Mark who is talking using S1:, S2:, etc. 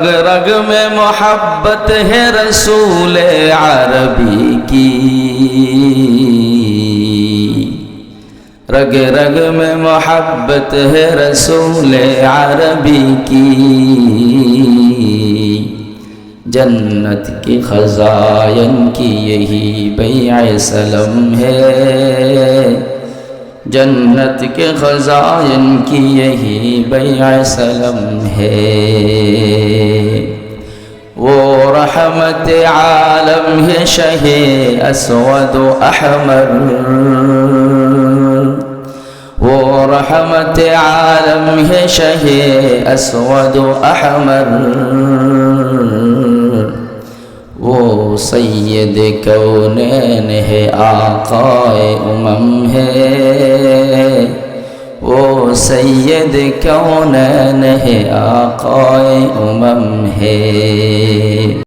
S1: रग रग में मोहब्बत है रसूल अरबी की, रग रग में मोहब्बत है रसूल अरबी की। जन्नत की खजायन की यही बैअ सलम है, जन्नत के खजायन की यही बैअ सलम है। वो रहमत आलम है शहे अस्वद अहमर, वो रहमत आलम है शहे अस्वद अहमर। वो सैयद कौनैन है आकाए उमम है, वो सैयद कौनैन है आकाए उमम है।